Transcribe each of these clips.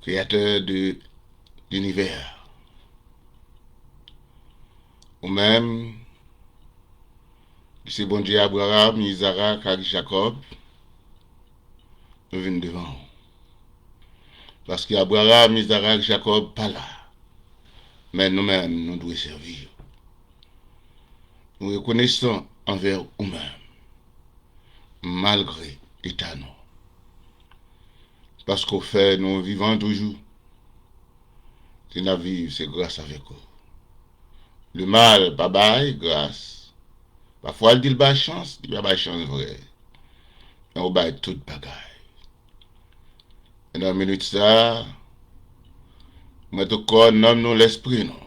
créateur de l'univers. Ou même, c'est bon Dieu Abraham, Isaac et Jacob, nous venons devant. Parce qu'Abraham, Isaac, Jacob, pas là. Mais nous-mêmes, nous devons servir. Nous reconnaissons envers nous-mêmes, malgré l'état non. Parce qu'au fait, nous vivons toujours. Si nous vivons, c'est grâce avec eux. Le mal, pas bail, grâce. Parfois, il dit pas chance, il dit pas chance vrai. Mais on bail toute bagaille. Et dans une minute ça, moi tout corps nomme nous l'esprit non.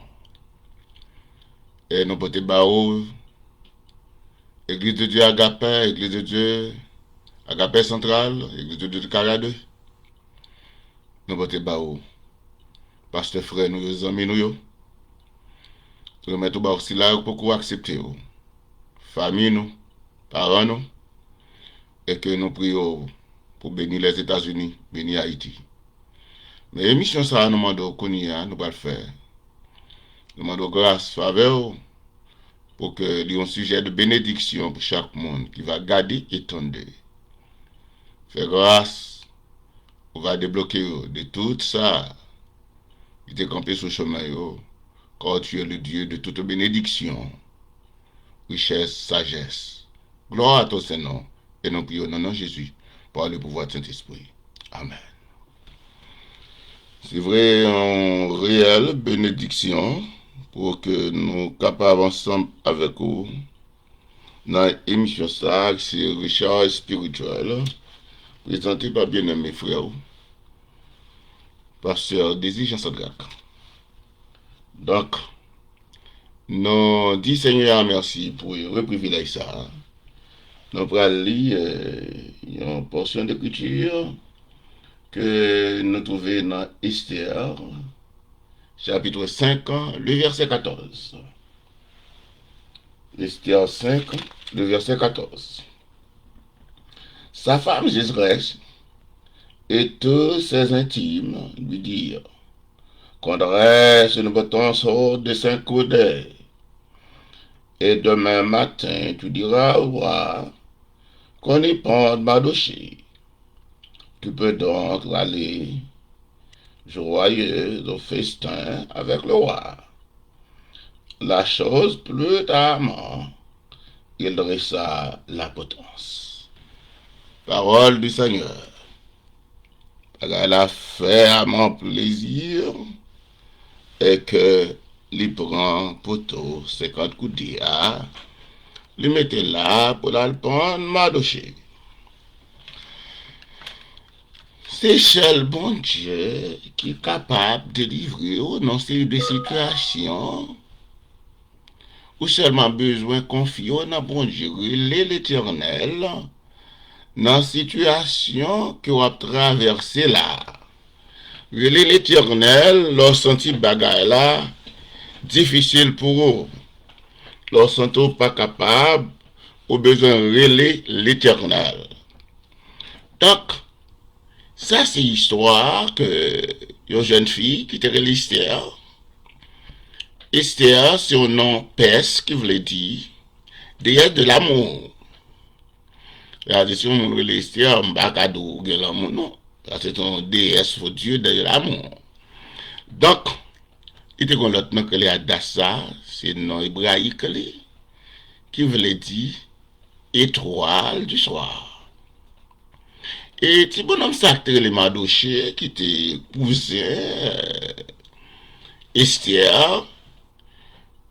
Et nous porter baou, Église de Dieu Agapé, Église de Dieu Agapé Central, Église de Dieu de Caradeux. Nous porter baou. Pasteur frère nous, les amis nous. Nous mettons baou aussi là pour accepter. Famille nous, parents nous. Et que nous prions pour bénir les États-Unis, bénir Haïti. Mais l'émission ça, nous demandons qu'on y a, nous va le faire. Nous demandons grâce, faveur, pour que il y ait un sujet de bénédiction pour chaque monde qui va garder et tendre. Faire grâce, on va débloquer de tout ça qui était campé sur le chemin, car tu es le Dieu de toute bénédiction, richesse, sagesse. Gloire à ton Seigneur, et nous prions au nom de Jésus, par le pouvoir de Saint-Esprit. Amen. C'est vrai, en réelle bénédiction pour que nous capables ensemble avec vous dans l'émission ça, c'est Richard spirituel, présenté par bien-aimé frère, pasteur Désir Jean Sadrac. Donc, nous disons Seigneur merci pour le privilège ça. Nous allons lire une portion d'écriture que nous trouvons dans Esther, chapitre 5, le verset 14. Esther 5, le verset 14. Sa femme Jézreel et tous ses intimes lui dirent qu'on dresse une bâton de 5 coudées, et demain matin tu diras au roi qu'on y pende Mardochée. Tu peux donc aller joyeux au festin avec le roi. La chose plus tardement, il dressa la potence. Parole du Seigneur. Elle a fait à mon plaisir et que lui prend poteau 50 coups d'IA, lui mettait là pour la prendre Mardochée. C'est seul bon Dieu qui est capable de livrer dans ces situations ou seulement besoin de confier dans bon Dieu, l'Éternel, dans la situation que vous avez traversée là. L'Éternel, leur senti bagaille là, difficile pour eux. Leur senti pas capable, ou besoin de relayer l'Éternel. Donc, ça, c'est l'histoire que une jeune fille qui était Esther. Esther, c'est un nom perse qui voulait dire déesse de l'amour. La si on veut Esther, on va pas dire l'amour, non. C'est un déesse pour Dieu de l'amour. Donc, il était qu'on l'autre nom que les Adassa, c'est un nom hébraïque qui voulait dire étoile du soir. Et petit bonhomme sacré les Mardochée qui était cousin Esther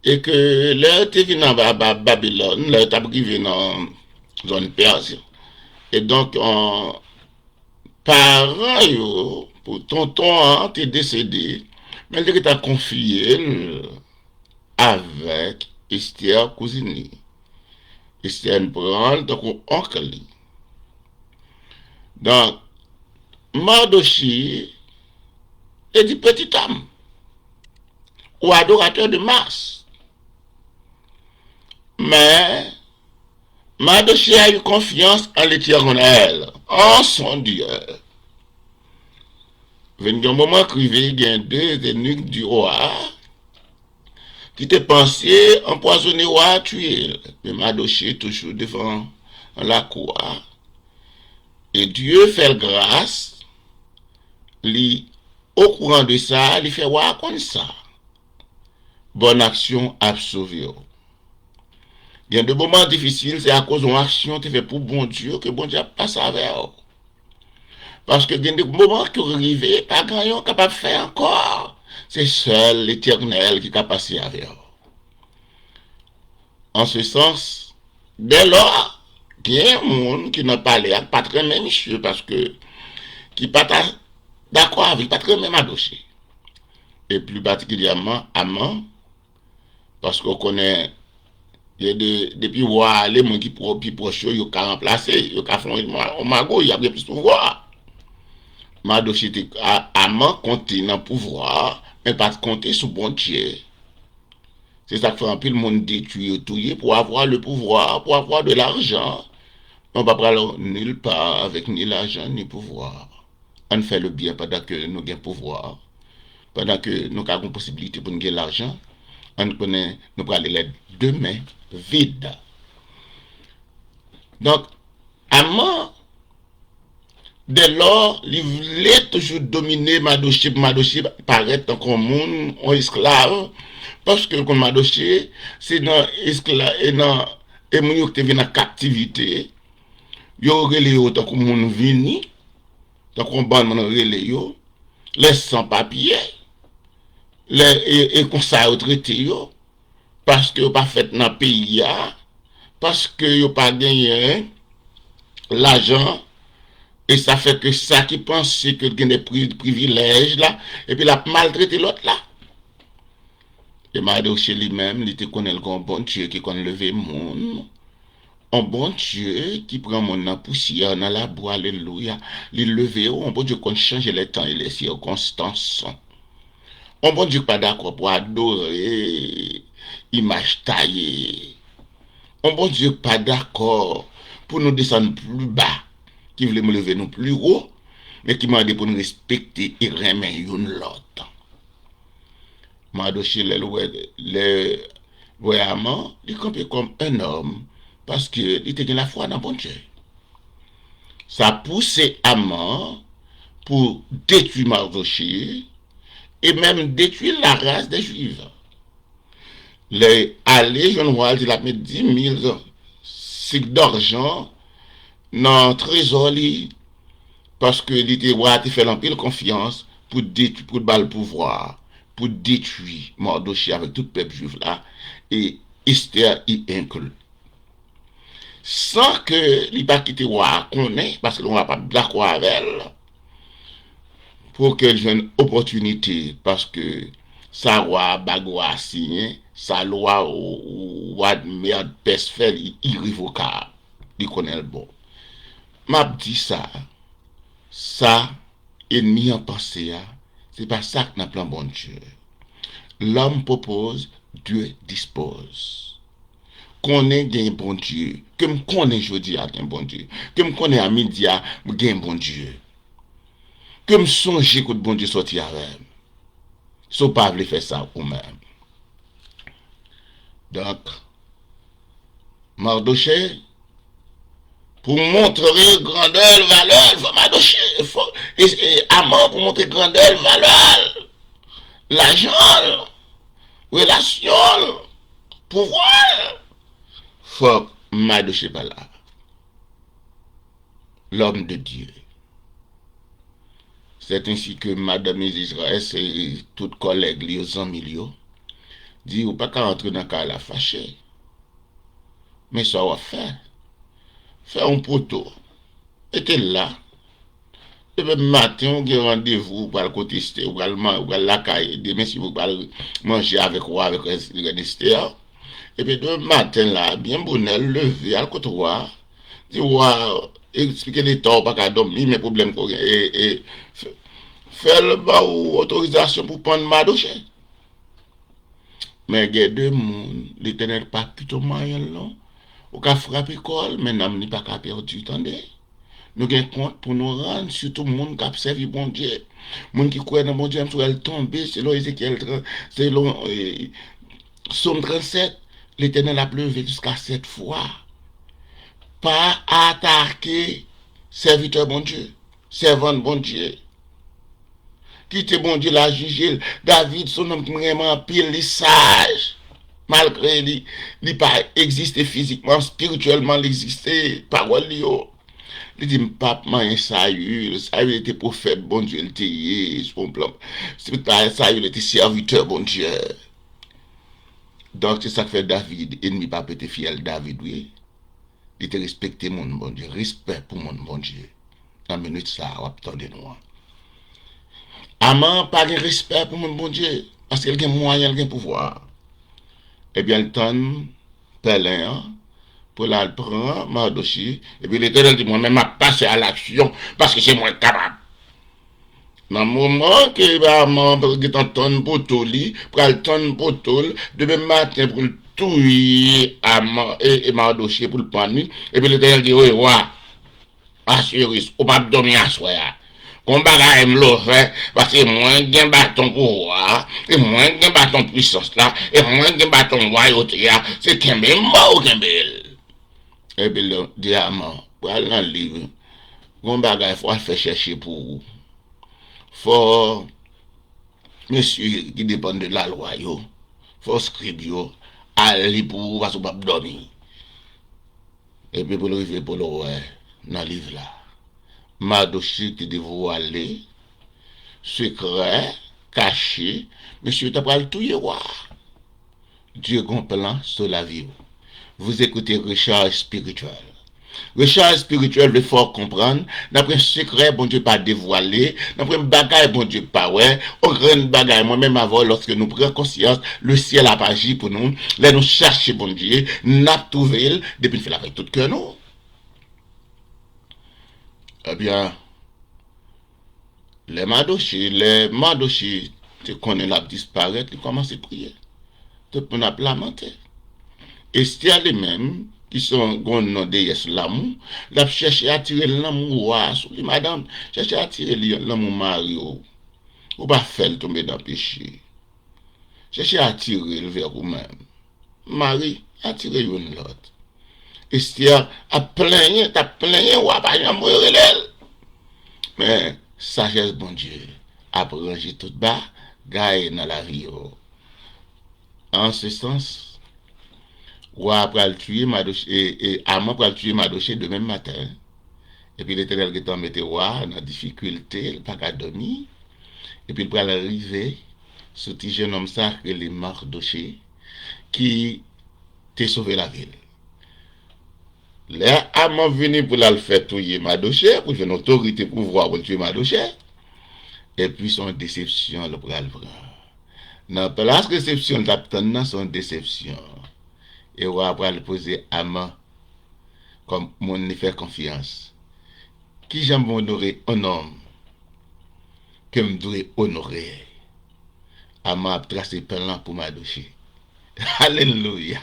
et que là était venu à Babylone, là était arrivé dans zone perse. Et donc parents yo pour tonton était décédé, mais il était confié avec Esther cousine. Esther prend donc oncle. Donc, Mardochée est du petit homme, ou adorateur de Mars. Mais, Mardochée a eu confiance en l'Éternel, en son Dieu. Venu un moment crivé, il y a deux eunuques du roi qui te pensé empoisonner le roi, tuer. Mais Madoché toujours devant la cour. Et Dieu fait grâce, lui, au courant de ça, il fait voir comme ça. Bonne action a sauvé. Il y a des moments difficiles, c'est à cause d'une action que tu fais pour bon Dieu que bon Dieu passe avec. Parce que il y a des moments qui arrivent, pas grand chose capable de faire encore. C'est seul l'Éternel qui est capable de passer avec. En ce sens, dès lors, il y a un monde qui n'a pas l'air, pas très même monsieur, parce que, qui pas d'accord avec, pas très même adoché. Et plus particulièrement, amant, parce qu'on connaît, il y a depuis voir les gens qui proches, ils ont remplacé, ils ont fait un magot, il y a plus de pouvoir. Madoché était amant compter dans le pouvoir, mais pas compter sur bon Dieu. C'est ça que fait un peu le monde détruit pour avoir le pouvoir, pour avoir de l'argent. On ne va pas aller nulle part avec ni l'argent ni le pouvoir. On fait le bien pendant que nous avons pouvoir. Pendant que nous avons possibilité pour nous gagner l'argent, on connaît, nous allons aller les deux mains vides. Donc, amant, dès lors, il voulait toujours dominer Madoché. Madoché paraît comme monde, un esclave. Parce que comme Madoché, c'est dans l'esclave, et dans les gens qui viennent en captivité, ils ont relé tant que monde vini, tant qu'on bande relé yo, les sans-papiers, et qu'on ça traité yo, parce que pas fait dans le pays, parce que yo pas gagné l'argent. Et ça fait que ça qui pense que il y a des privilèges là, et puis il a maltraité l'autre là. Et Madoché lui-même, il te connaît le bon Dieu qui connaît lever le monde. Un bon Dieu qui prend mon poussière dans la boue, alléluia. Il levé, un bon Dieu qui change les temps et les circonstances. Un bon Dieu pas d'accord pour adorer, image taillée. Un bon Dieu pas d'accord pour nous descendre plus bas, qui voulait me lever nous plus haut, mais qui m'a dit pour nous respecter et remettre l'autre. Madoché les voyamment, il campait comme un homme, parce qu'il était la foi dans bon Dieu. Ça poussait Amant pour détruire Madoché et même détruire la race des Juifs. Les allées, je vois, il a mis 10 000 cycles d'argent dans le trésor, parce que l'idée a fait l'empile confiance pour détruire, pour le pouvoir, pour détruire Mardoché avec tout le peuple juif là, et Esther y inclut. Sans que il pas quitter roi connaît, parce que l'on va pas d'accord avec elle, pour qu'elle ait une opportunité, parce que sa roi bagua signé, sa loi ou roi de merde peste fait irrévocable, il connaît le bon. M'a dit ça, ennemi en pensée, c'est pas ça que n'a plan bon Dieu. L'homme propose, Dieu dispose. Qu'on ait un bon Dieu, que me connais jeudi à un bon Dieu, que me connais à midi à un bon Dieu, que me songe que bon Dieu sorti avec. So pas voulu faire ça ou même. Donc, Mardoché, pour montrer grandeur, valeur, il faut Mardoché, et Amant pour montrer grandeur, valeur, l'argent, relation, pouvoir, faut Mardoché pas là. L'homme de Dieu. C'est ainsi que Madame Israël et toutes collègues, les amis, dit ou pas qu'à entrer dans le cas la fâché. Mais ça va faire. Faire un poteau. Et là. Et même matin, on a rendez-vous pour le côté ou pour la caille. Demain, si vous allez manger avec roi, avec Esther. Et puis, demain matin, là, bien bonheur, levé à le côté roi. Dit roi, expliquer les torts, pas qu'à dormir, mes problèmes, et faire le bas ou autorisation pour prendre Madoché. Mais il y a deux mondes, l'éternel pas plutôt moyen là. Ou qu'a frappé col, mais n'a pas qu'à perdu, attendez. Nous avons compte pour nous rendre, surtout le monde qui a servi bon Dieu. Le monde qui croit dans bon Dieu, même si elle tombe, selon Ézéchiel, selon Psaume 37, l'Éternel a pleuvé jusqu'à 7 fois. Pas attaquer serviteur bon Dieu, servant bon Dieu. Quitte bon Dieu la juger. David, son homme vraiment pile, il sage. Malgré il pas existé physiquement, spirituellement, il existait, parole li yo. Il dit, papa, Saül était prophète, bon Dieu, il était son plan. Saül était serviteur, bon Dieu. Donc, c'est ça que fait David, ennemi pas peut être fiel David, oui. Il était respecté, mon bon Dieu, respect pour mon bon Dieu. Dans la minute, ça, on attendez nous. Amant, pas de respect pour mon bon Dieu, parce qu'il a moyen, il a pouvoir. Eh bien, le temps, Pelin, pour la prendre, Mardoché, et puis l'Éternel dit, moi-même, m'a passé à l'action, parce que c'est moins capable. Dans le moment que je tonne potoli, pour le tonne potol, demain matin pour le touiller et Mardoché pour le prendre, et puis l'Éternel dit, oui, ouais, assurez, on va dormir à soi. Qu'on bagaille me le fait, parce que moins gain bâton pouvoir, et moins gain bâton puissance là, et moins gain bâton royauté là, c'est qu'un bel mort ou qu'un bel. Et puis le diamant, pour aller dans le livre, qu'on bagaille faut faire chercher pour vous. Faut, monsieur qui dépend de la loi, yo, faut scribe, aller pour vous, parce que vous ne pouvez pas dormir. Et puis pour le river, pour le ouais, dans le livre là. Mardoché qui dévoilé, secret, caché, monsieur t'as pas le tout voir. Dieu a un plan sur la vie. Vous écoutez Richard spirituel. Richard spirituel veut fort comprendre, d'après un secret, bon Dieu pas dévoilé, d'après un bagaille, bon Dieu pas ouais, au grand bagaille, moi-même avant, lorsque nous prenons conscience, le ciel a pas agi pour nous, là nous chercher bon Dieu, n'a trouvé, depuis nous fait avec tout cœur nous. Eh bien, les Mardoché, tu connais la disparaître, ils commencent à prier. Tout le monde a lamenté. Et c'est les-mêmes qui sont gros déesse l'amour, la cherché à tirer l'amour sur lui, madame, chercher à tirer l'amour Mario, ou pas faire tomber dans le péché. Chercher à tirer vers vous-même. Marie, attirez une l'autre. Esther a plaigné, ou a pas mourir elle. Mais, sagesse, bon Dieu, a rangé tout bas, gagne dans la vie. En ce sens, ou après le tuer Mardoché, et Amon pour le tuer Mardoché demain matin. Et puis l'Éternel qui t'en mettait dans la difficulté, il n'a pas qu'à dormir. Et puis il va arriver, ce petit jeune homme ça, que les Mardoché, qui t'a sauvé la ville. Là, Amon venu pour le faire tuer Mardoché, pour faire une autorité pour voir pour tuer Mardoché. Et puis son déception, le bras le prend. Dans la réception de la son déception. Et on va le poser à main, comme mon y fait confiance. Qui j'aime honorer un homme que me dois honorer. À m'a tracé plan pour Mardoché. Alléluia.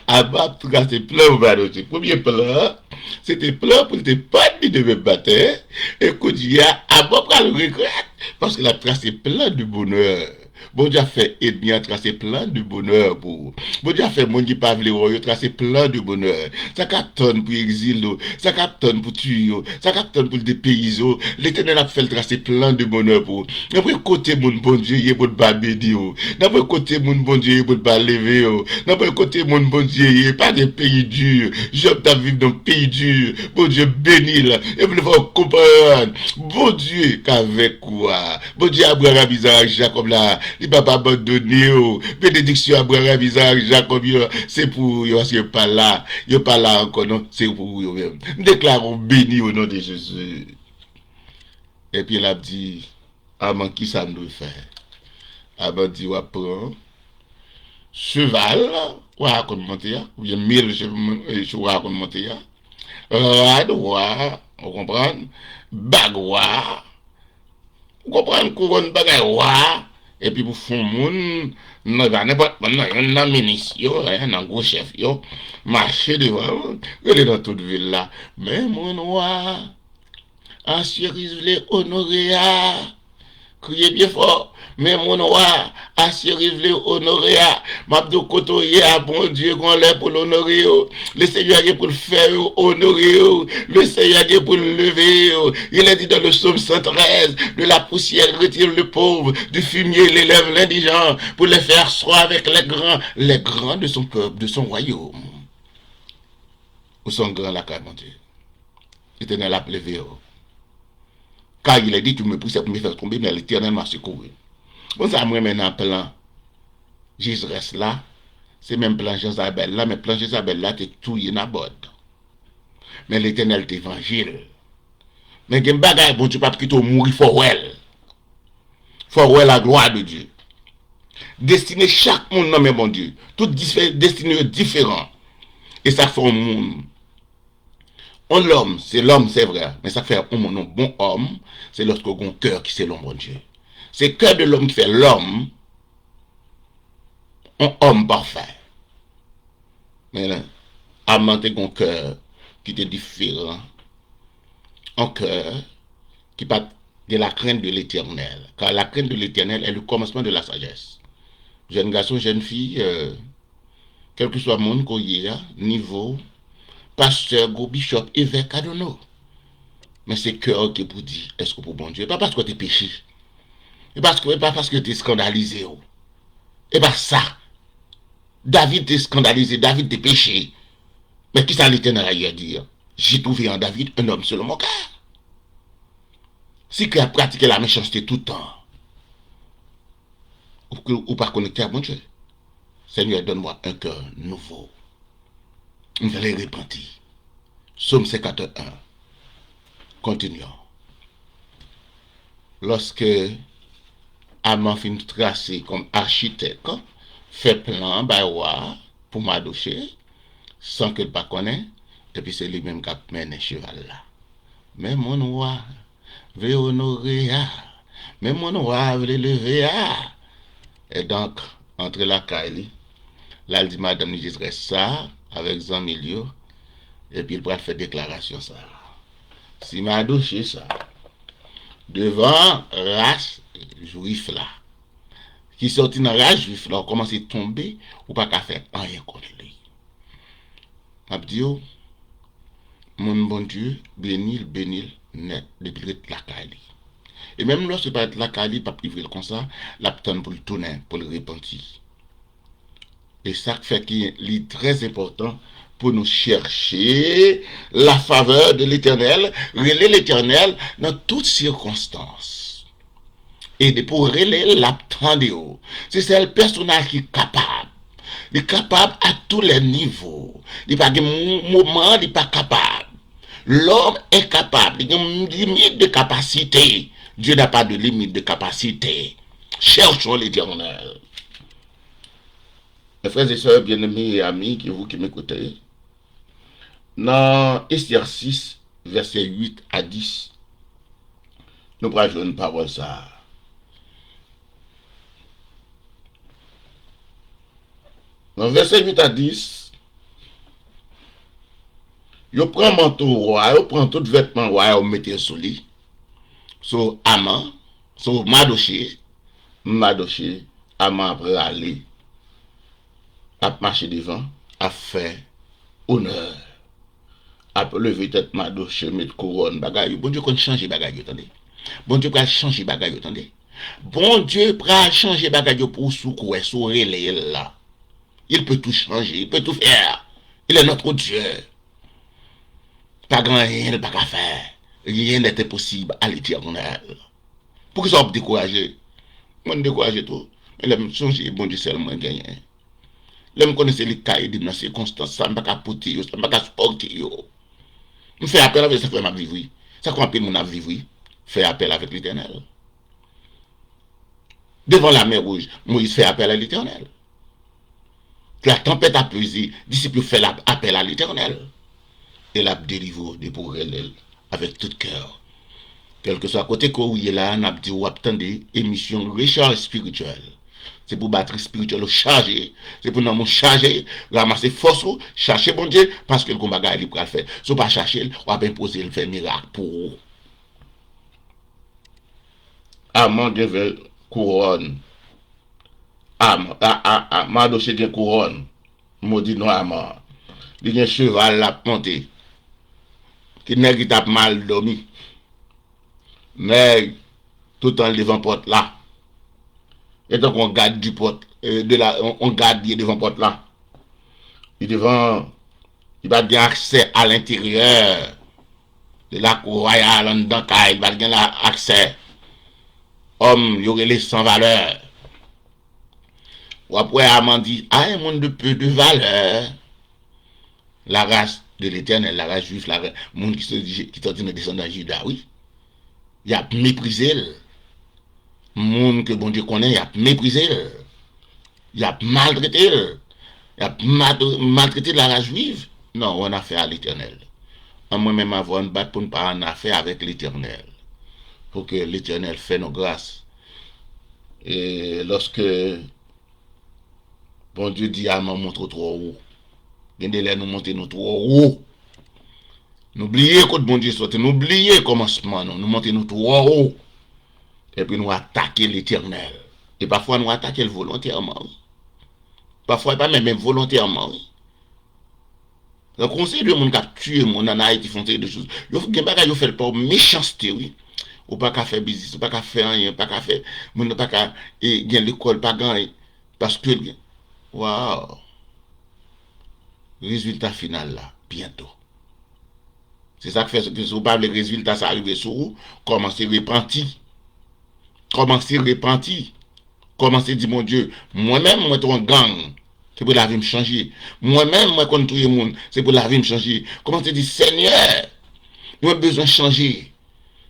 À m'a tracé plan pour Mardoché. Premier plan, c'était plan pour ne pas dit de me battre. Et quand il y a, à m'a le regret, parce qu'il a tracé plan du bonheur. Bon Dieu a fait et bien tracé plein de bonheur pour. Bon Dieu a fait mon Dieu pas vle tracé plein de bonheur. Ça captonne pour exil, ça captonne pour tuer, ça captonne pour dépayser. L'Éternel a fait tracer plein de bonheur pour. D'après côté mon bon Dieu, il est pour pas bédi. D'après côté mon bon Dieu, il est pour pas lever. D'après côté mon bon Dieu, il est pas des pays durs. Job t'a vivre dans pays dur. Bon Dieu béni là. Et vous devez comprendre. Bon Dieu qu'avec quoi. Bon Dieu Abraham, Isaac, Jacob là. Il va pas abandonner. Bénédiction Abraham, Isaac, Jacob, c'est pour eux, parce qu'il n'est pas là. Il n'est pas là encore, non, c'est pour eux même. Nous déclarons béni au nom de Jésus. Et puis il a dit, avant qui ça nous fait? Avant dit, on prend cheval, on va monter, ou bien 1000 chevaux on monter. Rad, on comprend? Bagwa, on comprend? Couronne bagay, et puis pour faire moun n'importe un ministre un gros chef marcher devant aller dans toute ville là mais mon roi assurez-les honorer. Criez bien fort. Mais mon roi, assurez-les honorer. M'abdou kotoye à bon Dieu qu'on l'ait pour l'honorer. Le Seigneur est pour le faire honorer. Le Seigneur est pour le lever. Il est dit dans le psaume 113, de la poussière retire le pauvre, du fumier l'élève l'indigent, pour les faire soi avec les grands de son peuple, de son royaume. Où sont grands la carne, mon Dieu? L'Éternel a plevé. Car il a dit, tu me pousses pour me faire tomber, mais l'Éternel m'a secouru. Bon, ça me met un plan. Jésus reste là. C'est même plan Jezabel là, mais plan Jezabel là, t'es tout y en aborde. Mais l'Éternel t'évangile. Mais il y a un bagage, bon, tu ne peux pas mourir, faut la gloire de Dieu. Destiné chaque monde, non, mais mon Dieu. Tout destiné différent. Et ça fait un monde. L'homme, c'est vrai. Mais ça fait un monde, bon homme, c'est lorsqu'on a un cœur qui c'est l'homme, bon Dieu. C'est le cœur de l'homme qui fait l'homme, un homme parfait. Mais là, à monter un cœur qui est différent. Un cœur qui part de la crainte de l'Éternel. Car la crainte de l'Éternel est le commencement de la sagesse. Jeune garçon, jeune fille, quel que soit mon niveau, pasteur, gros bishop, évêque, adono. Mais c'est cœur qui vous dit, est-ce que pour bon Dieu? Pas parce que tu es péché. Et pas parce que tu es scandalisé. Et pas ça. David t'est scandalisé, David t'est péché. Mais qui ça l'Éternel a dire? J'ai trouvé en David un homme selon mon cœur. Si tu as pratiqué la méchanceté tout le temps, ou pas connecté à mon Dieu, Seigneur, donne-moi un cœur nouveau. Une vraie repentie. Psaume 51. Continuons. Lorsque Aman fin tracé comme architecte, fait plan, pour m'adoucher, sans que le pas connaît, et puis c'est lui-même qui a mené cheval là. Mais mon roi veut honorer, mais mon roi veut lever. Et donc, entre la caille, là, il dit, madame, il dit ça, avec 100 millions, et puis il va faire déclaration ça. Si m'a douché ça, devant race juif là, qui sortit dans race juif là, on commence à tomber, ou pas qu'à faire rien contre lui. M'a dit, mon bon Dieu, bénil, net, depuis la caille. Et même lorsque pas être la caille, pas priver comme ça, la tonne pour le tourner, pour le repentir. Et ça fait qu'il est très important pour nous chercher la faveur de l'Éternel, relayer l'Éternel dans toutes circonstances. Et pour relayer l'attendre, c'est le personnage qui est capable. Il est capable à tous les niveaux. Il n'y a pas de moment, il n'est pas capable. L'homme est capable, il y a une limite de capacité. Dieu n'a pas de limite de capacité. Cherchons l'Éternel. Mes frères et sœurs, bien-aimés et amis, vous qui m'écoutez, dans Esther 6, versets 8 à 10, nous prenons une parole ça. Dans verset 8 à 10, vous prenez manteau roi, vous prenez tout vêtement roi, vous mettez sur lui, sur Aman, sur Mardochée, Aman après aller, à marcher devant, à faire honneur, à lever tête Mardochée, mettre couronne, bagaille. Bon Dieu, qu'on change bagaille, attendez. Bon Dieu, pour changer bagaille, attendez. Bon Dieu, pour changer bagaille pour soucouer, sourer là. Il peut tout changer, il peut tout faire. Il est notre Dieu. Pas grand rien, il pas qu'à faire. Rien n'était possible à l'Éternel. Pourquoi ça va décourager? Moi, je décourage tout. Mais là, changer, bon Dieu, seulement gagné. Là, je connais les cas et dans ces circonstances, ça ne va pas porter, ça ne va pas supporter. Je fais appel avec ça, fait ma vivre. Ça qu'on appelle mon vivre. Fait appel avec l'Éternel. Devant la mer rouge, Moïse fait appel à l'Éternel. La tempête a pesé, disciple fait appel à l'Éternel. Et l'a délivré de pour elle avec tout cœur. Quel que soit côté où il est là, on a dit ou attendez émission recharge spirituelle. C'est pour battre spirituel charger, c'est pour nous charger, ramasser force, chercher bon Dieu parce que le combat il peut faire. Si pas chercher, on va imposer le faire miracle pour vous. Amon gen couronne. Mardoché gen couronne. Maudit non Amon. Il gen cheval la monté. Qui nèg qui tape mal dormi. Nèg tout en devant porte là. Et donc on garde du porte on garde devant porte là. Il devant il va avoir accès à l'intérieur de la cour royale en dedans il va avoir accès. Homme, il y aurait les sans valeur. Ou après, Amand dit, un monde de peu de valeur. La race de l'éternel, la race juive, la race, monde qui sont descendants de Juda, oui. Il a méprisé. Monde que bon Dieu connaît, il a méprisé. Il a maltraité. Il a maltraité la race juive. Non, on a fait à l'éternel. En moi-même, avoir une batte pour ne pas en affaire avec l'éternel. Pour que l'éternel fait nos grâces. Et lorsque bon Dieu dit à mon montre trop haut, il y a nous monter nous trop haut. N'oubliez que bon Dieu soit, n'oubliez commencement, nous monter nous trop haut. Et puis nous attaquer l'éternel. Et parfois nous attaquer volontairement. Parfois pas même volontairement. Le conseil de monde qui a tué mon en Haïti font des choses. Yo fait pas méchanceté, oui. Ou pas qu'à faire business, ou pas qu'à faire rien, pas qu'à faire, moun pas qu'à gagner l'école, pas gagner. Parce que, waouh, résultat final là, bientôt. C'est ça que fait que si vous parlez de résultat, ça arrive sur vous, commencez à repentir. Commencez à repentir. Commencez à dire, mon Dieu, moi-même, moi, je suis un gang. C'est pour la vie me changer. Moi-même, moi, contre tout le monde, c'est pour la vie me changer. Commencez à dire, Seigneur, moi, j'ai besoin de changer.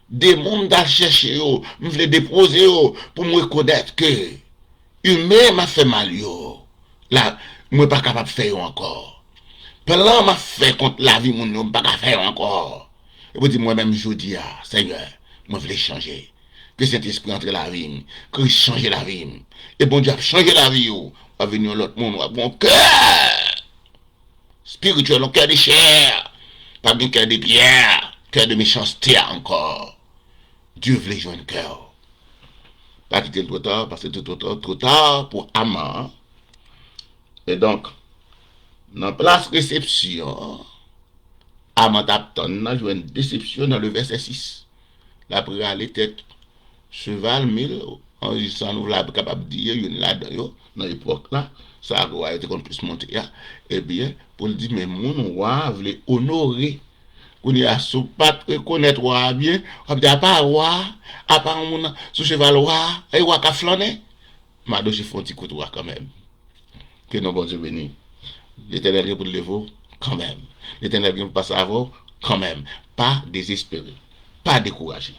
Des mondes à chercher, je veux déposer pour me reconnaître que humain m'a fait mal. Là, je ne suis pas capable de faire encore. Plan m'a fait contre la vie, je ne suis pas capable de faire encore. Et vous dites, moi-même, je dis, Seigneur, moi, je veux changer. Que cet esprit entre la vie, que il change la vie. Et bon Dieu a changé la vie, va venir l'autre monde, va bon cœur spirituel, un cœur de chair, pas un cœur de pierre, cœur de méchanceté encore. Dieu veut jouer un cœur. Pas quitter le trop tard, parce que c'est trop tard pour Amant. Et donc, dans la place réception, Amant a joué une déception dans le verset 6. La prière les têtes, cheval, mille, en disant nous la capable de dire, il y a là-dedans, dans l'époque là, ça a été qu'on puisse monter là. Eh bien, pour le dire, mais mon roi voulait honorer. On y a sous pas reconnaître roi bien, on dit à part roi, à part mon sous cheval roi, et roi qu'a flâné. Mado j'ai fait un petit coup de roi quand même. Que non bon Dieu béni. L'Éternel pour le lever quand même. L'Éternel vient passer avant quand même. Pas désespéré, pas découragé.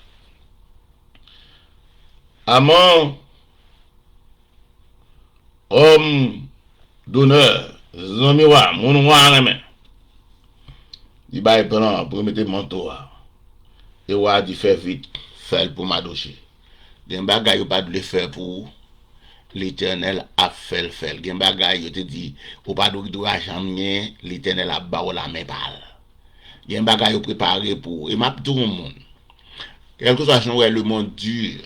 Amant, homme d'honneur, zombie roi, mon roi même. Il va prendre pour mettre manteau. Et roi dit fait vite, fait pour m'adocher. Gen bagay pas de le faire pour l'Éternel a fait le faire. Gen bagay yo te dit ou pas de argent rien, l'Éternel a ba la main pal. Gen bagay yo préparé pour et m'a tout le monde. Quelque chose soit le monde dur,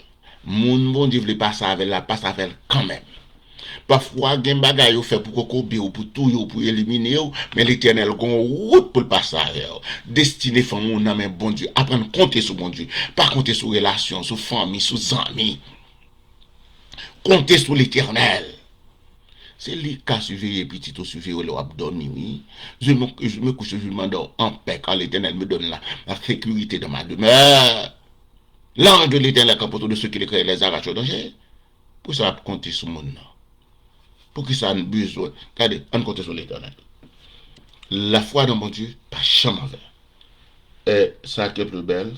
moun bon Dieu veut passer avec la passe avec quand même. Parfois, gen bagay yo fait pour kobe ou pour tout yo pour éliminer yo, mais l'Éternel gon route pour le passer avec. Destiné femme ou nan men bon Dieu, apprendre compter sur bon Dieu, pas compter sur relation, sur famille, sur amis. Compter sur l'Éternel. C'est lui qui a surveillé petit au surveillé le abdomen, oui. Je me couche, je m'endors en paix quand l'Éternel me donne la sécurité de ma demeure. L'ange de l'Éternel campe de ceux qui les créent les arrache au danger. Pour ça, compter sur mon nom. Pour que ça ait besoin. Regardez, on compte sur l'Éternel. La foi dans mon Dieu, pas jamais envers. Et ça qui est plus belle.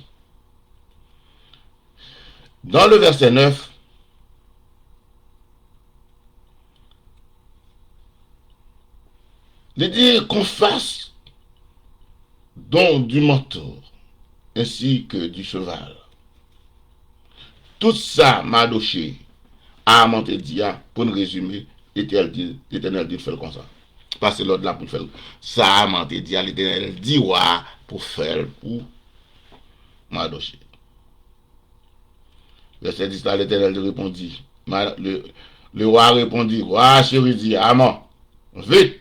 Dans le verset 9, il dit qu'on fasse don du manteau ainsi que du cheval. Tout ça m'a doché à monter dia pour nous résumer. L'Éternel dit faire comme ça. Parce que l'autre là pour faire ça a monté dia l'Éternel dit pour faire pour m'a doché. Verset 10 là, l'Éternel répondit. Le roi répondit, roi chéri dit, Aman, vite,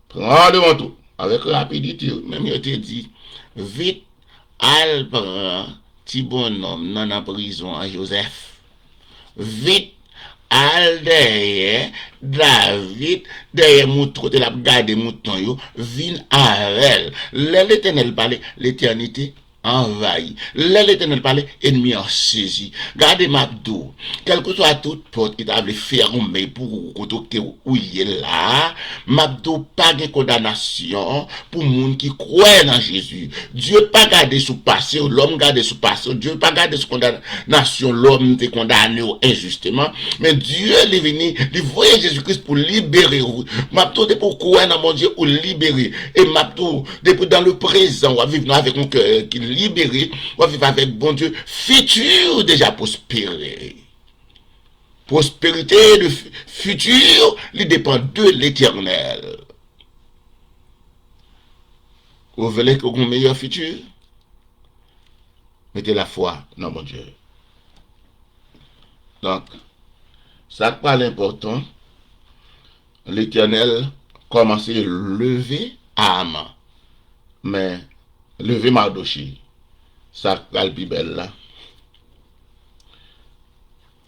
prends le manteau. Avec rapidité, même il te dit, vite, al prend petit bonhomme dans la prison à Joseph. Vite, al derrière David, derrière mouton, de la garde mouton, yo, vin avec. L'Éternel parlait, l'éternité envahi. L'Éternel parlait, ennemi en saisi. Gardez Mabdou, quel que soit toute porte établie fermée pour côté où il est là, Mabdou pas de condamnation pour monde qui croit dans Jésus. Dieu pas garder sous passé, l'homme garder sous passé, Dieu pas garder sous condamnation, l'homme est condamné injustement, mais Dieu est venu, il voyait Jésus-Christ pour libérer. Mabdou de pour croire dans mon Dieu pour libérer. Et Mabdou, depuis dans le présent, on va vivre avec un cœur qui libéré, on va vivre avec bon Dieu, futur déjà prospéré. Prospérité de futur, il dépend de l'Éternel. Vous voulez que vous ayez un meilleur futur? Mettez la foi dans mon Dieu. Donc, ça pas l'important. L'Éternel commence à lever Haman. Mais lever Mardoché, ça pas le plus belle là.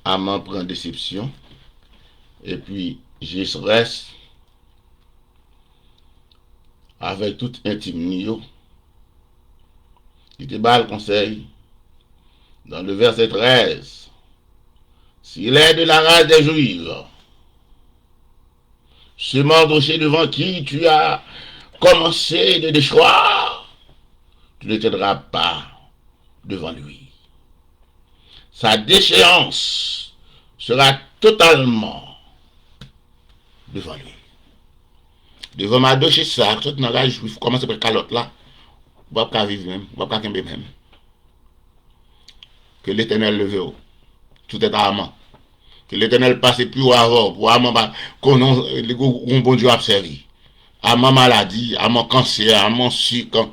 Haman prend déception. Et puis, je reste avec tout intime. Il te bat le conseil dans le verset 13. S'il est de la race des Juifs, ce Mardoché devant qui tu as commencé de déchoir, tu ne t'aideras pas devant lui. Sa déchéance sera totalement devant lui. Devant Mardoché, ça, tout dans la juif, commence par calotte là, vous ne pouvez pas vivre même, vous ne pouvez pas vivre même. Que l'Éternel le veut, tout est à Haman. Que l'Éternel passe plus haut avant, pour Haman, qu'on bon Dieu a servi. Haman maladie, Haman cancer, Haman sucre,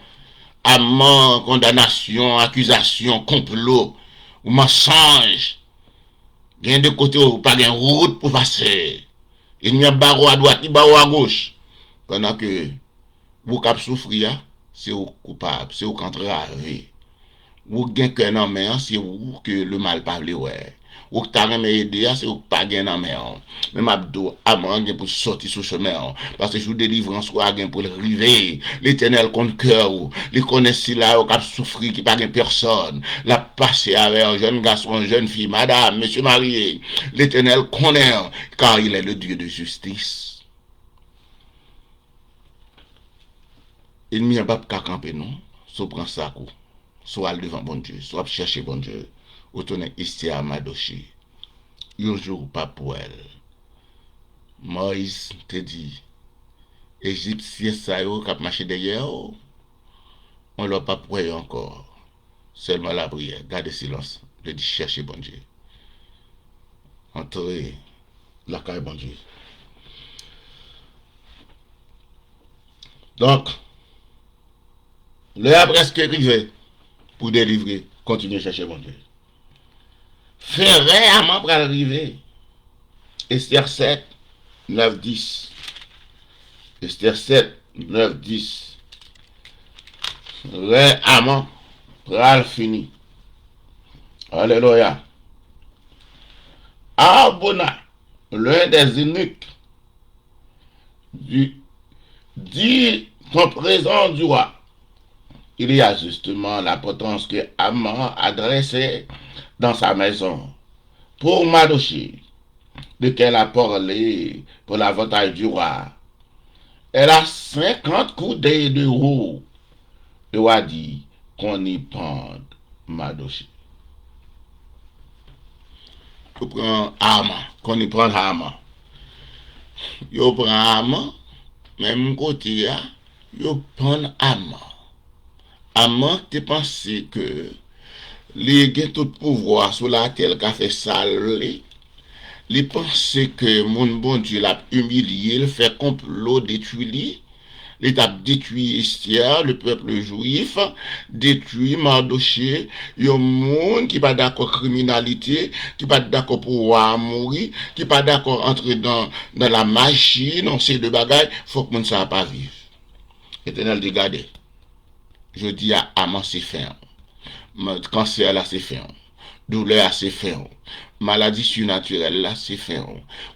Haman condamnation, accusation, complot, ou mensonge. Il y a de côté où pas de route pour passer. Il y a un barreau à droite, un barreau à gauche. Pendant que vous cap souffrir, c'est vous coupable, c'est vous contrarié. Vous gagnez qu'un en main, c'est vous que le mal parle, ouais. Ou que t'as même aidé, c'est vous pas gagné en main. Même Abdou, Amran, pour sortir sur le chemin. Parce que je vous délivrance, ou gagne pour le river. L'Éternel compte cœur, il connaît si là, ou cap souffrir, qui pas gagne personne. La passer avec un jeune garçon, une jeune fille, madame, monsieur marié. L'Éternel connaît, car il est le Dieu de justice. Il n'y a pas qu'à camper, non? Soit prend ça, soit aller devant bon Dieu, soit chercher bon Dieu. Ou tourner ici à Mardoché. Un jour pas pour elle. Moïse te dit, Égyptien ça yo qui a marché derrière, on l'a pas prié encore. Seulement la prière, gardez silence, de dire chercher bon Dieu. Entrez la caille bon Dieu. Donc, l'heure presque arrivé pour délivrer, continuez à chercher bon Dieu. Ferré à m'en pour arriver. Esther 7, 9, 10. Esther 7, 9, 10. Ré amant, pral fini. Alléluia. Arbona, l'un des eunuques, dit en présence du roi. Il y a justement la potence que Haman a dressée dans sa maison pour Mardoché, de qu'elle a parlé pour l'avantage du roi. Elle a 50 coudées de roue. Le roi dit qu'on y pende Mardoché. On prend Haman, qu'on y prend Haman. On prend Haman, même côté, on prend Haman. Haman te pensé que les gains tout pouvoir sur la terre qu'a fait sale, il pensait que mon bon Dieu l'a humilié, il fait complot détruit, L'État détruit Esther, le peuple juif, détruit Mardoché, yon monde qui pas d'accord criminalité, qui pas d'accord pour mourir, qui pas d'accord entrer dans la machine, on sait de bagaille, faut que moun ça pas vivre. Éternel dit, regardez, je dis à Aman c'est fin, cancer là c'est fin, douleur c'est fin, maladie surnaturelle là c'est fin.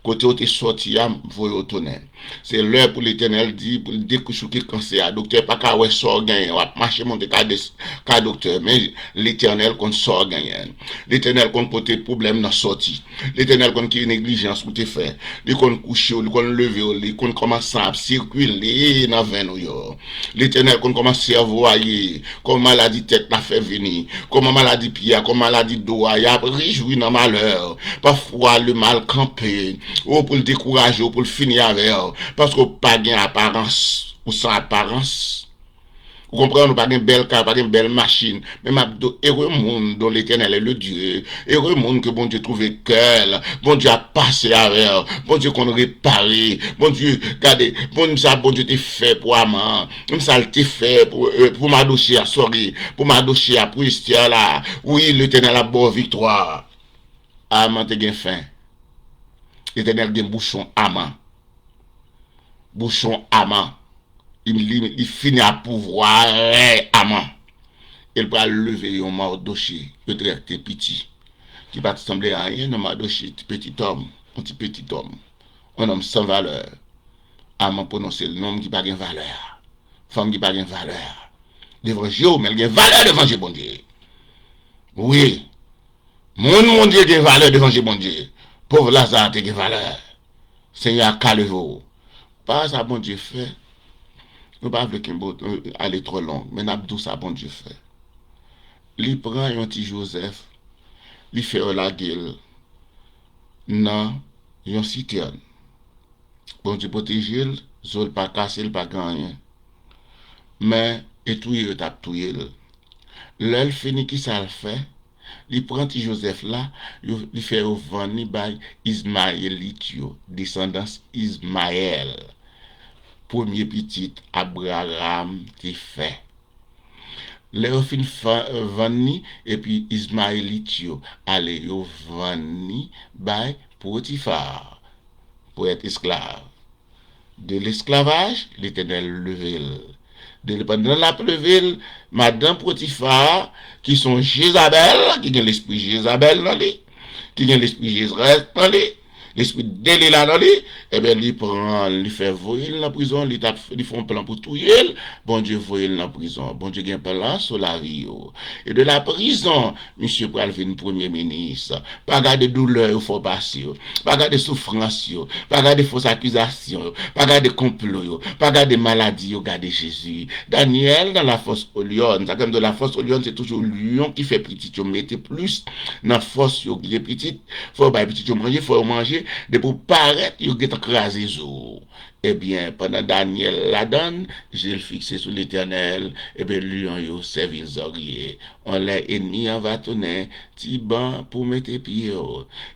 Côté où tu es sorti, vous retourner. C'est l'heure pour l'Éternel dit pour découcher le cancer. Docteur pas qu'à ouais sort gagner, on va marcher monter qu'à docteur, mais l'Éternel qu'on sort gagner. L'Éternel qu'on porter problème dans sortie. L'Éternel qu'on qui négligence pour te faire. Lui qu'on coucher, lui qu'on lever, lui qu'on commence à circuler dans veine yo. L'Éternel qu'on commence à voyer comme maladie tête la fait venir, comme maladie pied, comme maladie dos, y a réjoui dans malheur. Parfois le mal campé, ou pour le décourager, ou pour le finir avec, parce qu'on pas gain apparence, ou sans apparence. Vous comprenez, nous pas une belle car, pas une belle machine. Mais heureux monde dont l'Éternel est le Dieu. Heureux monde que bon Dieu trouve cœur. Bon Dieu a passé avec. Bon Dieu qu'on réparé. Bon Dieu, regardez, bon Dieu t'est fait pour Aman. Comme ça, t'est fait pour Mardoché à sorry. Pour Mardoché à pour Esther là. Oui, l'Éternel a bonne victoire. Aman te gen fin. L'Éternel gen bouchon Aman. Bouchon Aman. Il finit à pouvoir Aman. Il va lever un Mardoché, peut-être petit, qui va te sembler à rien, un Mardoché, petit homme, un petit homme, un homme sans valeur. Aman prononcer le nom qui n'a pas de valeur. Femme qui n'a pas de valeur. Devant Dieu, mais il y a valeur devant Dieu, bon Dieu. Oui. Mon Dieu, il y a valeur devant Dieu, bon Dieu. Pauvre Lazare, il y a valeur. Seigneur, calme-vous. Pas ça, bon Dieu fait. Nous ne pouvons pas aller trop long, mais nous avons ça, bon Dieu fait. Il prend un petit Joseph, il fait la gueule dans une citerne. Bon Dieu protège, il pas casser, il pas gagner. Mais, et tout, il a tout. Là, il finit qui ça le fait. Il prend petit Joseph là, il fait vendre par Ismaélitio, descendance Ismaël. Premier petit Abraham qui fait. Les fin vani et puis Ismaélitio allez yo vani by Potiphar pour être esclave. De l'esclavage, l'Éternel levé. Pendant la levé, Madame Potiphar, qui sont Jézabel, qui ont l'esprit Jézabel dans lui, qui ont l'esprit Jézabel dans lui, l'esprit Delilah dans lui, eh bien, il prend, il fait voyer dans la prison, il fait un plan pour tout elle, bon Dieu voyer dans la prison, bon Dieu a un plan sur la vie. Et de la prison, monsieur pour le premier ministre, pas garder douleur, il faut passer, pas garder souffrance, pas garder fausses accusations, pas garder complot, pas garder maladie, garder Jésus. Daniel, dans la fosse au lion, ça comme de la fosse au lion, c'est toujours le lion qui fait petit, tu mettez plus dans la fosse, qui est petite, faut pas petit, faut manger, de pour paraître, il est écrasé. Eh bien, pendant Daniel la donne, j'ai le fixé sur l'Éternel, eh bien, lui, on a servi les oreillers. On l'a ennemi, on va tourner, tiban pour mettre pieds.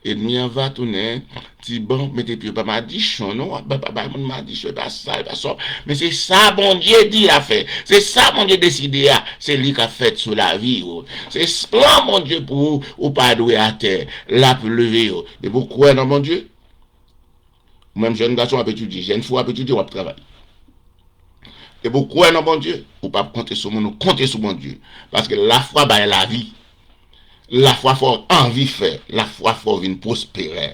Ennemi, on va tourner, tiban, mettre pieds. Pas m'a dit, non, pas m'a dit, pas ça, pas ça. Mais c'est ça, bon Dieu dit à faire. C'est ça, mon Dieu décidé à. C'est lui qui a fait sur la vie. C'est ça, mon Dieu, pour ou pas doué à terre. Là, pour lever. Et vous croyez dans mon Dieu? Même jeune garçon a étudié, jeune fille a étudié, on va travailler. Et vous croyez dans bon Dieu? Ou pas compter sur mon compter sur mon Dieu. Parce que la foi, bah, la vie. La foi, faut envie faire. La foi, faut venir prospérer.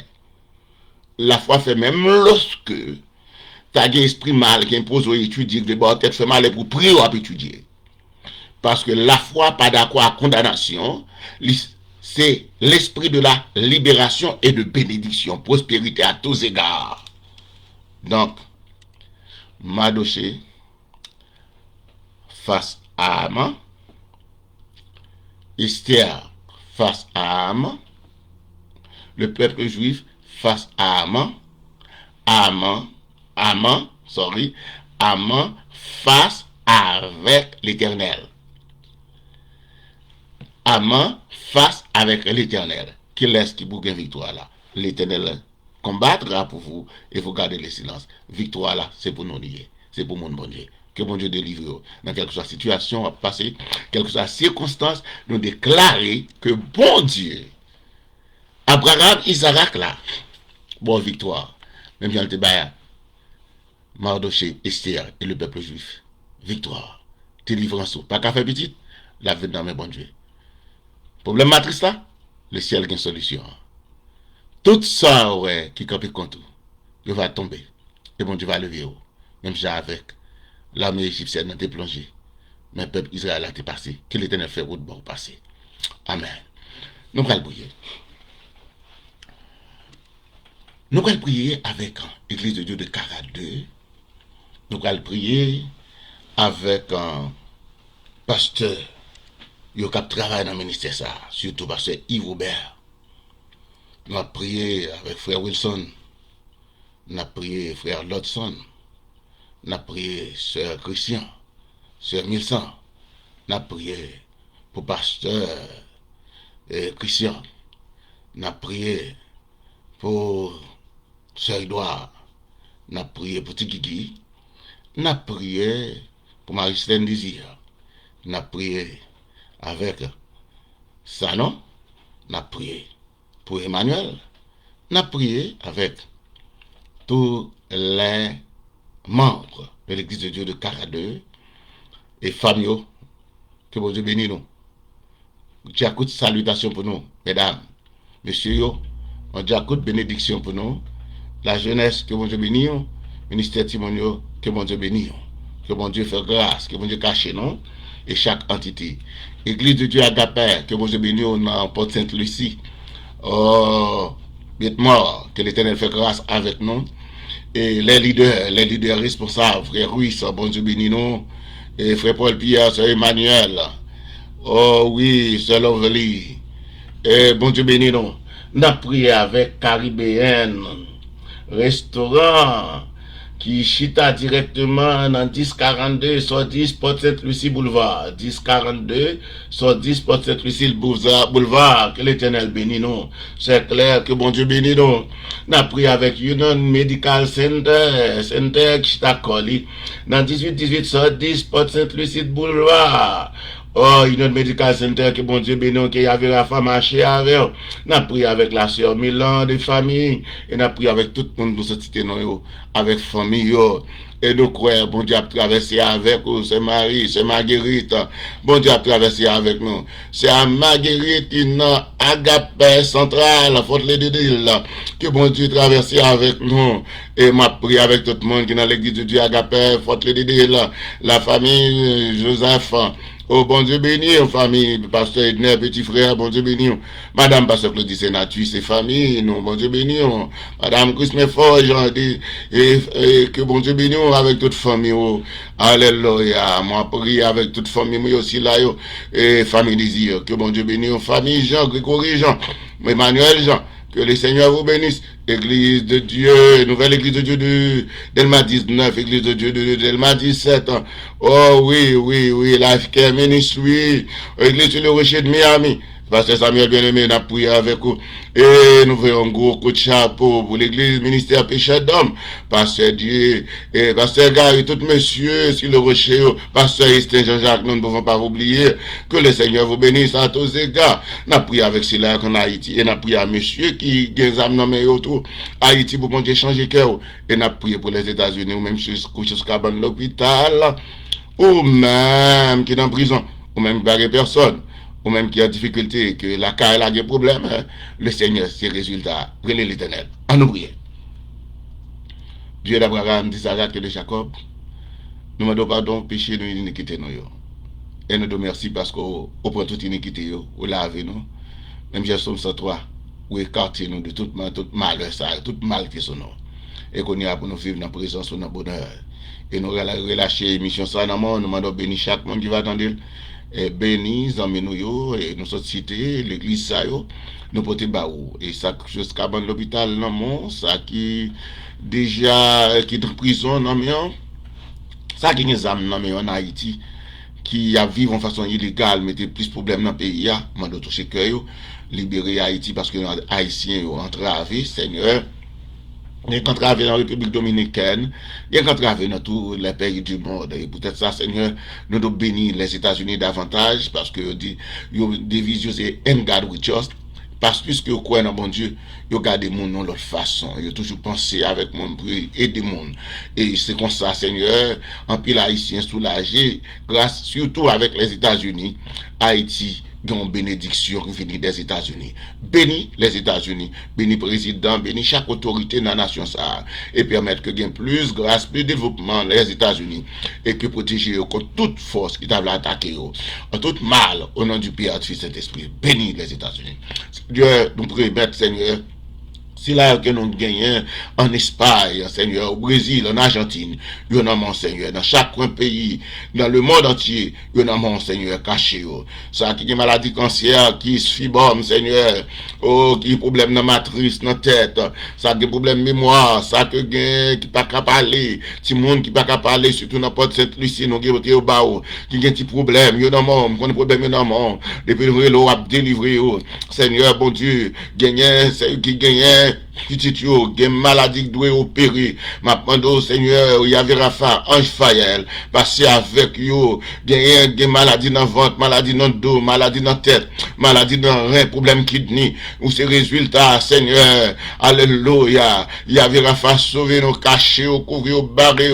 La foi fait même lorsque tu as un esprit mal qui impose à étudier, que bon, tête fait mal pour prier ou à étudier. Parce que la foi, pas d'accord à condamnation, c'est l'esprit de la libération et de bénédiction, prospérité à tous égards. Donc, Mardoché face à Aman, Esther face à Aman, le peuple juif face à Aman, Aman face avec l'Éternel. Aman face avec l'Éternel. Qui laisse qui bouge victoire là? L'Éternel combattra pour vous et vous gardez le silence. Victoire là, c'est pour nous lier. C'est pour mon bon Dieu. que bon Dieu délivre. Dans quelque soit situation à passer, quelle que soit circonstance, nous déclarer que bon Dieu, Abraham, Isaac là, bon victoire. Même si on te bat, Mardoché, Esther et le peuple juif. Victoire. Délivrance. Pas qu'à faire petit, la vie dans mes bon Dieu. Problème matrice là, le ciel a une solution. Tout ça, ouais, qui campe contre vous, il va tomber. Et bon Dieu va lever. Même si avec l'armée égyptienne a été plongée. Mais le peuple Israël a été passé. Que l'Éternel fait route pour passer. Amen. Nous allons prier. Nous allons prier avec l'Église de Dieu de 42. Nous allons prier avec un pasteur qui travaille dans le ministère, ça, surtout pasteur Yves Aubert. Nous allons prier avec frère Wilson. Nous allons prier frère Lodson. Nous allons prier sœur Christian, sœur Milson. Nous allons prié pour pasteur Christian. Nous allons prié pour sœur Edouard. Nous allons prié pour Tigigi. Nous avons prié pour Marie-Célène Désir. Nous avons prié avec Sanon. Nous avons prié pour Emmanuel. Nous avons prié avec tous les membres de l'Église de Dieu de 42 et familles. Que bon Dieu bénisse nous. Dieu écoute salutations pour nous, mesdames, messieurs. On Dieu écoute bénédiction pour nous. La jeunesse, que bon Dieu bénisse. Ministère Timonio, que bon Dieu bénisse. Que bon Dieu fasse grâce, que bon Dieu cache nous. Et chaque entité. Église de Dieu Agapé, que bon Dieu bénisse dans Porte Sainte-Lucie. Oh, bête mort, que l'Éternel fait grâce avec nous. Et les leaders responsables, frère Ruiz, bon Dieu bénisse nous. Et frère Paul Pierre, sœur Emmanuel. Oh oui, sœur Lovely. Et bon Dieu bénisse nous. Nous avons prié avec Caribéenne, restaurant, qui chita directement dans 1042 sur 10 Porte Sainte-Lucie Boulevard. 1042 sur 10 Porte Sainte-Lucie Boulevard. Que l'Éternel bénisse nous. C'est clair que bon Dieu bénisse nous. Nous avons prié avec Union Medical Center qui chita collé dans 18 sur 10 Porte Sainte-Lucie Boulevard. Oh, Union Medical Center, que bon Dieu bénisse, qu'il y avait la femme marché avec. Nous avons prié avec la sœur Milan de famille. Et nous avons prié avec tout le monde de cette cité, avec famille. Et nous croyons, bon Dieu a traversé avec nous, c'est Marie, c'est Marguerite. Bon Dieu a traversé avec nous. C'est à Marguerite, une Agapé centrale, faute les deux que bon Dieu a traversé avec nous. Et m'a prié avec tout le monde qui est dans l'église de Dieu Agapé, faute les deux la famille Joseph. Oh, bon Dieu béni, famille, pasteur Edner, petit frère, bon Dieu béni. Madame pasteur Claudie Sénatus, c'est famille, non, bon Dieu béni. Madame Christine Forge, et que bon Dieu béni avec toute famille. Alléluia. Moi, prie avec toute famille, moi aussi là, et famille Désir, que bon Dieu béni, famille Jean, Grégory Jean, Emmanuel Jean. Que le Seigneur vous bénisse. Église de Dieu, nouvelle église de Dieu de Delma 19, église de Dieu de Delma 17. Oh oui, Life Care Ministry, église sur le rocher de Miami. Pasteur Samuel bien-aimé, n'a prié avec vous. Et nous verrons un gros coup de chapeau pour l'église ministère péché d'homme. Pasteur Dieu, et Pasteur Gary, tout monsieur sur le rocher, Pasteur Estin Jean-Jacques, nous ne pouvons pas oublier que le Seigneur vous bénisse à tous égards. N'a prié avec cela en Haïti, et n'a prié à monsieur qui gagne âme nommé autour. Haïti pour bon Dieu changer cœur. Et n'a prié pour les États-Unis, ou même jusqu'à l'hôpital, ou même qui est en prison, ou même barré personne. Ou même qui a difficulté, que la carrière a des problèmes, le Seigneur, c'est le résultat. Prenez l'Éternel. En nous prier. Dieu d'Abraham, d'Isaac et de Jacob, nous demandons pardon, péché, nous, iniquité, nous. Et nous te remercions parce qu'on prend toute iniquité, on lave nous. Même si Somme 103, ou écarter nous de tout malheur, tout mal qui sont nous. Et qu'on y a pour nous vivre dans la présence ou dans le bonheur. Et nous relâcher l'émission ça dans le monde, nous demandons bénir chaque monde qui va attendre. Et bénis, amis nous, et nous sommes cités, l'église ça yo, nous portons baou. Et ça, jusqu'à l'hôpital, non, ça qui déjà, qui est en prison, non, mais ça qui est des âmes, non, mais en Haïti, qui a vivre en façon illégale, mettez plus de problèmes dans le pays, moi, de toucher cœur, libérer Haïti parce que les Haïtiens ont entravé, Seigneur. il y a qu'on travaille dans la République dominicaine, il y a qu'on travaille dans tous les pays du monde. Et peut-être ça, Seigneur, nous devons bénir les États-Unis davantage parce que des visions c'est and God we trust. Parce que puisque vous croyez dans bon Dieu, vous gardez mon nom de l'autre façon. Vous toujours pensé avec mon pour aider monde. Et c'est comme ça, Seigneur, en pile haïtien soulagé, grâce surtout avec les États-Unis, Haïti, une bénédiction qui vient des États-Unis. Bénis les États-Unis, bénis le président, bénis chaque autorité dans la nation ça, et permettre que gain plus grâce, plus développement les États-Unis, et que protéger contre toute force qui t'a attaqué, en tout mal, au nom du Père, du Fils et de l'Esprit. Bénis les États-Unis. Dieu, nous prions, Seigneur. C'est là que nous gagnons en Espagne, Seigneur, au Brésil, en Argentine, il y en a mon Seigneur, dans chaque pays, dans le monde entier, il y en a mon Seigneur caché. Ça qui est maladie cancer, qui est fibrome, Seigneur, oh, qui est problème dans la matrice, dans la tête, ça qui est problème mémoire, ça qui est pas capable de parler, si monde qui pas capable de parler, surtout dans Port Saint-Lucie, nous qui au bas, qui a un petit problème, il y en a mon, qui a un problème, il y en a mon, depuis le vélo a délivré, Seigneur, bon Dieu, gagnez, qui gagne, petit yo, gen maladie qui doit opérer. Ma pando Seigneur, y avait Rafa, Ange Fayel, passer avec yo, gen maladie dans ventre, maladie dans dos, maladie dans tête, maladie dans rein, problème kidney, ou ces résultats, Seigneur, alléluia, y avait Rafa sauver nos cachés, couvrir, barrer,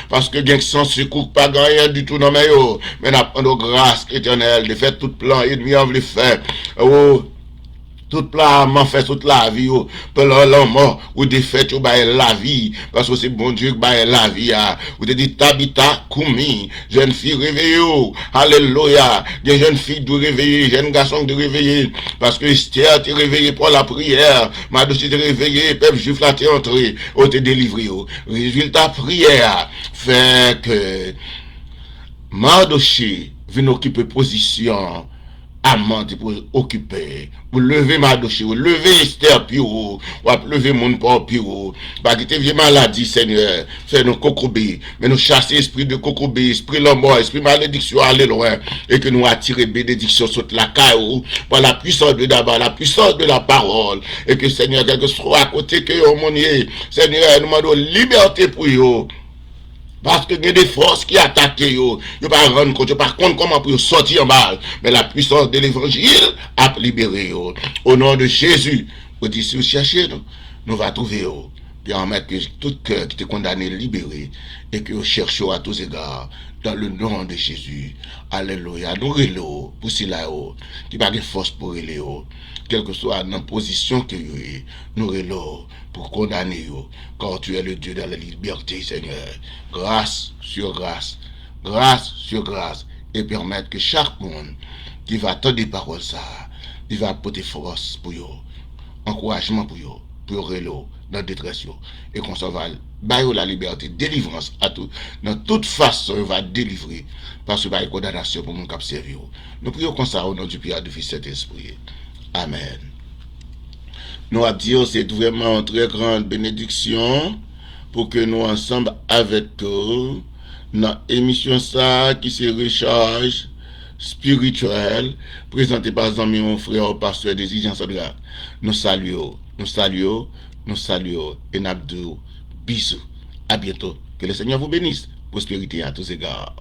parce que gen sans secours, pas rien du tout dans mes yo, mais n'a pando grâce éternelle, de faire tout plan, et demi on veut faire, oh, tout plan m'en fait toute la vie pour l'homme mort ou des fêtes ou bail la vie parce que c'est bon Dieu qui bail la vie ou te dit Tabita Koumi jeune fille réveillée alléluia des jeunes filles de réveiller jeunes garçons de réveiller parce que Esther t'es réveillé pour la prière Mardoché t'es réveillé peuple juif là t'es entré ou t'es délivré résultat prière fait que Mardoché vient occuper position amante pour occuper, pour lever Mardoché, pour lever Esther Piro, pour lever mon port Piro, pas quitter vieux maladie, Seigneur, faire nos cocobés, mais nous chasser esprit de cocobé, esprit l'homme, esprit malédiction, aller loin, et que nous attirer bénédiction sur la caillou, par la puissance de d'abord, la puissance de la parole, et que Seigneur, quel que soit à côté que au monier, Seigneur, nous demandons liberté pour eux. Parce que il y a des forces qui attaquent yo. Yo pas rendre compte, par contre comment pour sortir en bas. Mais la puissance de l'évangile a libéré yo. Au nom de Jésus, vous dites si vous cherchez nous va trouver yo. Puis en mettre que tout cœur qui était condamné libéré et que vous cherchez à tous égards dans le nom de Jésus. Alléluia. Nous relou pour cela qui pas de force pour relou. Quelle que soit la position que vous êtes, nous relou pour condamner vous, car tu es le Dieu de la liberté, Seigneur. Grâce sur grâce, grâce sur grâce, et permettre que chaque monde qui va attendre des paroles ça, il va apporter force pour vous, encouragement pour vous, pour relou dans la détresse, et qu'on s'en va bailler la liberté, délivrance à tout, dans toute façon, il va délivrer, parce que il y a une condamnation pour mon cap servir. Nous prions comme ça au nom du Père, du Fils et de l'Esprit. Amen. Nous avons dit c'est vraiment une très grande bénédiction pour que nous ensemble avec eux dans l'émission ça qui se recharge spirituel présenté par mon frère pasteur des Exigences de grâce. Nous saluons et nous bisous. À bientôt. Que le Seigneur vous bénisse. Prospérité à tous égards.